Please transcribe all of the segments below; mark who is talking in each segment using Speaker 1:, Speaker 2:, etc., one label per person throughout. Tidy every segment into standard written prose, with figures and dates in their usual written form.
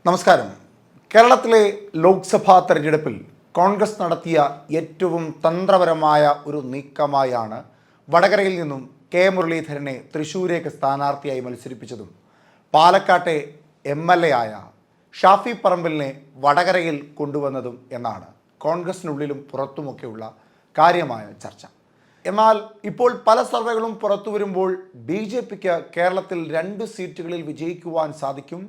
Speaker 1: നമസ്കാരം. കേരളത്തിലെ ലോക്സഭാ തെരഞ്ഞെടുപ്പിൽ കോൺഗ്രസ് നടത്തിയ ഏറ്റവും തന്ത്രപരമായ ഒരു നീക്കമായാണ് വടകരയിൽ നിന്നും കെ മുരളീധരനെ തൃശ്ശൂരേക്ക് സ്ഥാനാർത്ഥിയായി മത്സരിപ്പിച്ചതും പാലക്കാട്ടെ MLA ആയ ഷാഫി പറമ്പിലിനെ വടകരയിൽ കൊണ്ടുവന്നതും എന്നാണ് കോൺഗ്രസിനുള്ളിലും പുറത്തുമൊക്കെയുള്ള കാര്യമായ ചർച്ച. എന്നാൽ ഇപ്പോൾ പല സർവേകളും പുറത്തു വരുമ്പോൾ BJPക്ക് കേരളത്തിൽ 2 സീറ്റുകളിൽ വിജയിക്കുവാൻ സാധിക്കും.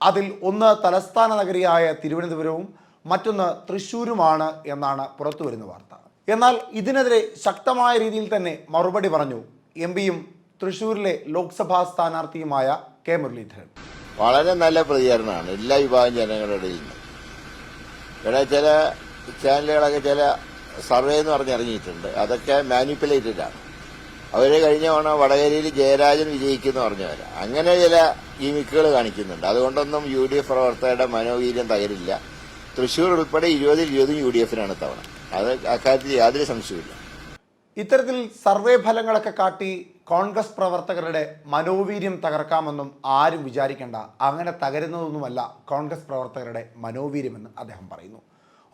Speaker 1: അതിൽ ഒന്ന് തലസ്ഥാന നഗരിയായ തിരുവനന്തപുരവും മറ്റൊന്ന് തൃശ്ശൂരുമാണ് എന്നാണ് പുറത്തു വരുന്ന വാർത്ത. എന്നാൽ ഇതിനെതിരെ ശക്തമായ രീതിയിൽ തന്നെ മറുപടി പറഞ്ഞു MPയും തൃശ്ശൂരിലെ ലോക്സഭാ സ്ഥാനാർത്ഥിയുമായ കെ മുരളീധരൻ.
Speaker 2: വളരെ നല്ല പ്രതികരണമാണ് എല്ലാ വിഭാഗം ജനങ്ങളുടെ ഇടയിൽ നിന്ന്. ഇവിടെ ചില ചാനലുകളൊക്കെ ചില സർവേ എന്ന് പറഞ്ഞിറങ്ങിയിട്ടുണ്ട്. അതൊക്കെ മാനിപ്പുലേറ്റഡ് ആണ്. അവർ കഴിഞ്ഞ തവണ വടകരയിൽ ജയരാജൻ വിജയിക്കുന്നു പറഞ്ഞവര് അങ്ങനെ ചില ഗിമിക്കുകൾ കാണിക്കുന്നുണ്ട്. അതുകൊണ്ടൊന്നും UDF പ്രവർത്തകരുടെ മനോവീര്യം തകരില്ല. തൃശ്ശൂർ ഉൾപ്പെടെ 20-20 UDFനാണ് തവണ. അത് അക്കാര്യത്തിൽ യാതൊരു സംശയമില്ല.
Speaker 1: ഇത്തരത്തിൽ സർവേ ഫലങ്ങളൊക്കെ കാട്ടി കോൺഗ്രസ് പ്രവർത്തകരുടെ മനോവീര്യം തകർക്കാമെന്നും ആരും വിചാരിക്കേണ്ട. അങ്ങനെ തകരുന്നതൊന്നുമല്ല കോൺഗ്രസ് പ്രവർത്തകരുടെ മനോവീര്യമെന്ന് അദ്ദേഹം പറയുന്നു.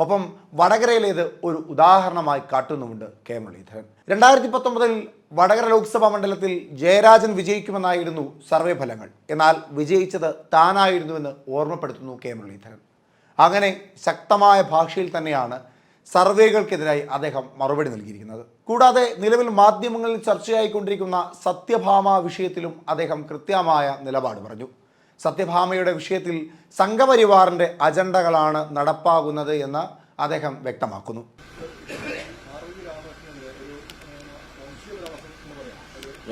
Speaker 1: ഒപ്പം വടകരയിലേത് ഒരു ഉദാഹരണമായി കാട്ടുന്നുമുണ്ട് കെ മുരളീധരൻ. 2019 വടകര ലോക്സഭാ മണ്ഡലത്തിൽ ജയരാജൻ വിജയിക്കുമെന്നായിരുന്നു സർവേ ഫലങ്ങൾ. എന്നാൽ വിജയിച്ചത് താനായിരുന്നുവെന്ന് ഓർമ്മപ്പെടുത്തുന്നു കെ മുരളീധരൻ. അങ്ങനെ ശക്തമായ ഭാഷയിൽ തന്നെയാണ് സർവേകൾക്കെതിരായി അദ്ദേഹം മറുപടി നൽകിയിരിക്കുന്നത്. കൂടാതെ നിലവിൽ മാധ്യമങ്ങളിൽ ചർച്ചയായിക്കൊണ്ടിരിക്കുന്ന സത്യഭാമ വിഷയത്തിലും അദ്ദേഹം കൃത്യമായ നിലപാട് പറഞ്ഞു. സത്യഭാമയുടെ വിഷയത്തിൽ സംഘപരിവാറിന്റെ അജണ്ടകളാണ് നടപ്പാകുന്നത് എന്ന് അദ്ദേഹം വ്യക്തമാക്കുന്നു.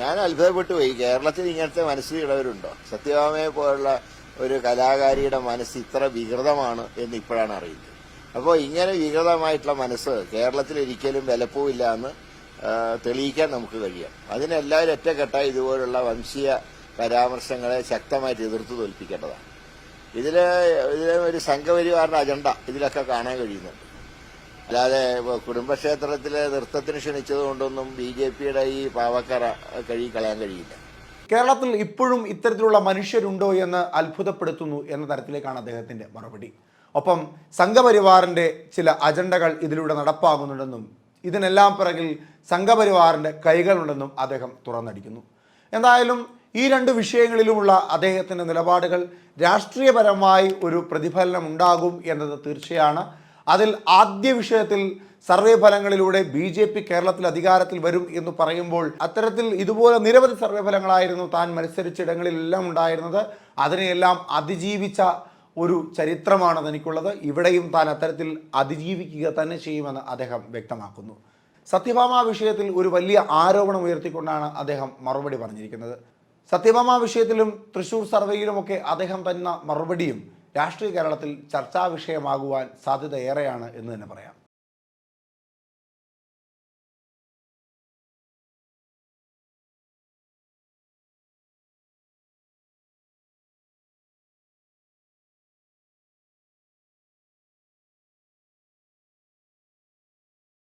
Speaker 2: ഞാൻ അത്ഭുതപ്പെട്ടു പോയി. കേരളത്തിൽ ഇങ്ങനത്തെ മനസ്സിലുള്ളവരുണ്ടോ? സത്യഭാമയെ പോലുള്ള ഒരു കലാകാരിയുടെ മനസ്സ് ഇത്ര വികൃതമാണ് എന്ന് ഇപ്പോഴാണ് അറിയുന്നത്. അപ്പോൾ ഇങ്ങനെ വികൃതമായിട്ടുള്ള മനസ്സ് കേരളത്തിൽ ഒരിക്കലും വിലപ്പോവില്ല എന്ന് തെളിയിക്കാൻ നമുക്ക് കഴിയാം. അതിനെല്ലാവരും ഒറ്റക്കെട്ടായി ഇതുപോലുള്ള വംശീയ പരാമർശങ്ങളെ ശക്തമായിട്ട് എതിർത്ത് തോൽപ്പിക്കേണ്ടതാണ്. ഇതിലെ ഒരു സംഘപരിവാറിന്റെ അജണ്ട ഇതിലൊക്കെ കാണാൻ കഴിയുന്നുണ്ട്. അല്ലാതെ കുടുംബക്ഷേത്രത്തിലെ നൃത്തത്തിന് ക്ഷണിച്ചതുകൊണ്ടൊന്നും BJPയുടെ ഈ പാവക്കറ കളയാൻ കഴിയില്ല.
Speaker 1: കേരളത്തിൽ ഇപ്പോഴും ഇത്തരത്തിലുള്ള മനുഷ്യരുണ്ടോ എന്ന് അത്ഭുതപ്പെടുത്തുന്നു എന്ന തരത്തിലേക്കാണ് അദ്ദേഹത്തിന്റെ മറുപടി. ഒപ്പം സംഘപരിവാറിന്റെ ചില അജണ്ടകൾ ഇതിലൂടെ നടപ്പാകുന്നുണ്ടെന്നും ഇതിനെല്ലാം പിറകിൽ സംഘപരിവാറിന്റെ കൈകളുണ്ടെന്നും അദ്ദേഹം തുറന്നടിക്കുന്നു. എന്തായാലും ഈ 2 വിഷയങ്ങളിലുമുള്ള അദ്ദേഹത്തിൻ്റെ നിലപാടുകൾ രാഷ്ട്രീയപരമായി ഒരു പ്രതിഫലനം ഉണ്ടാകും എന്നത് തീർച്ചയാണ്. അതിൽ ആദ്യ വിഷയത്തിൽ സർവേ ഫലങ്ങളിലൂടെ BJP കേരളത്തിൽ അധികാരത്തിൽ വരും എന്ന് പറയുമ്പോൾ അത്തരത്തിൽ ഇതുപോലെ നിരവധി സർവേ ഫലങ്ങളായിരുന്നു താൻ മത്സരിച്ചിടങ്ങളിലെല്ലാം ഉണ്ടായിരുന്നത്. അതിനെയെല്ലാം അതിജീവിച്ച ഒരു ചരിത്രമാണ് തനിക്കുള്ളത്. ഇവിടെയും താൻ അത്തരത്തിൽ അതിജീവിക്കുക തന്നെ ചെയ്യുമെന്ന് അദ്ദേഹം വ്യക്തമാക്കുന്നു. സത്യഭാമ വിഷയത്തിൽ ഒരു വലിയ ആരോപണം ഉയർത്തിക്കൊണ്ടാണ് അദ്ദേഹം മറുപടി പറഞ്ഞിരിക്കുന്നത്. സത്യഭാമ വിഷയത്തിലും തൃശ്ശൂർ സർവേയിലുമൊക്കെ അദ്ദേഹം തന്ന മറുപടിയും രാഷ്ട്രീയ കേരളത്തിൽ ചർച്ചാ വിഷയമാകുവാൻ സാധ്യത ഏറെയാണ് എന്ന് തന്നെ പറയാം.